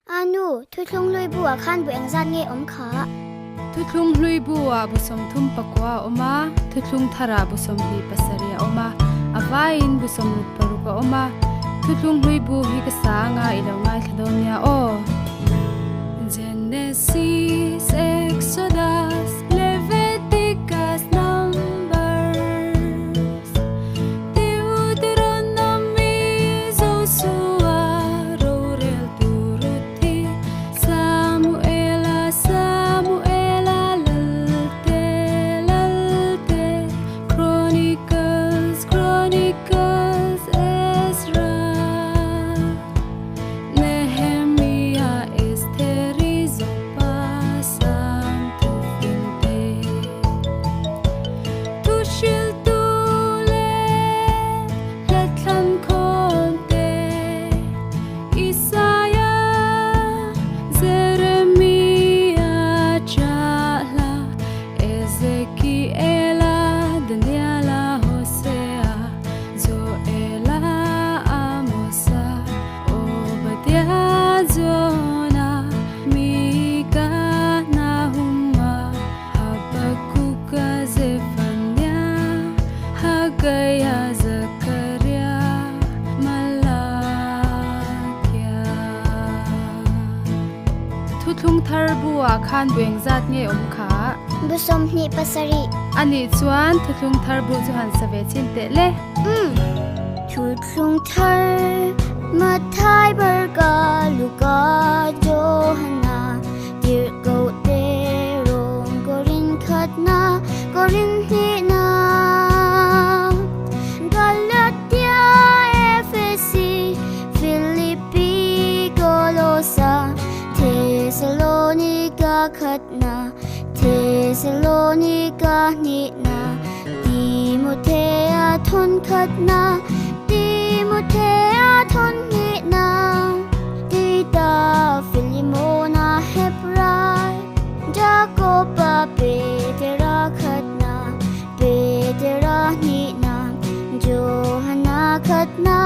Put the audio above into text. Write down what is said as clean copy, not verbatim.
Anu, thu thung lui bua khan bu eng zan nge om kha. Thu thlung hlui bua busom thum pakwa oma thu thlung thara busom hi pasaria oma avain busom rut paruka oma thu thlung hlui bu hi ka sanga ilongai thadomya o Genesis Exodus Leviticus Numbers Deuteronomy Joshua Rorel Turuti Samuela Lalte Chronicles Ezra Nehemiah Esther Zopasam Tufinte Tushil Tule Letlan Konte Isaiah Jeremiah Jala Ezekiela Daniela Hosea Joela Amosa Obadiah Jonah Mika Nahuma Habakkuk Zephaniah Haggai Zakaria Malakia Thu thlung thar bua khan bueng zat nge om kha Busom ni pasari. ani chuan thu thlung thar bu chu han save chin te le Thu thung thar mathai barga luka Johanna dir go te ron gorin khatna gorin hina Galatia Efesi Philippi Golosa Thessalonica khatna Thessalonica nina Timothea thon khatna Timothea thon nina Tita Philemona Hebrai Jacoba Petra khatna Petra nina Johanna khatna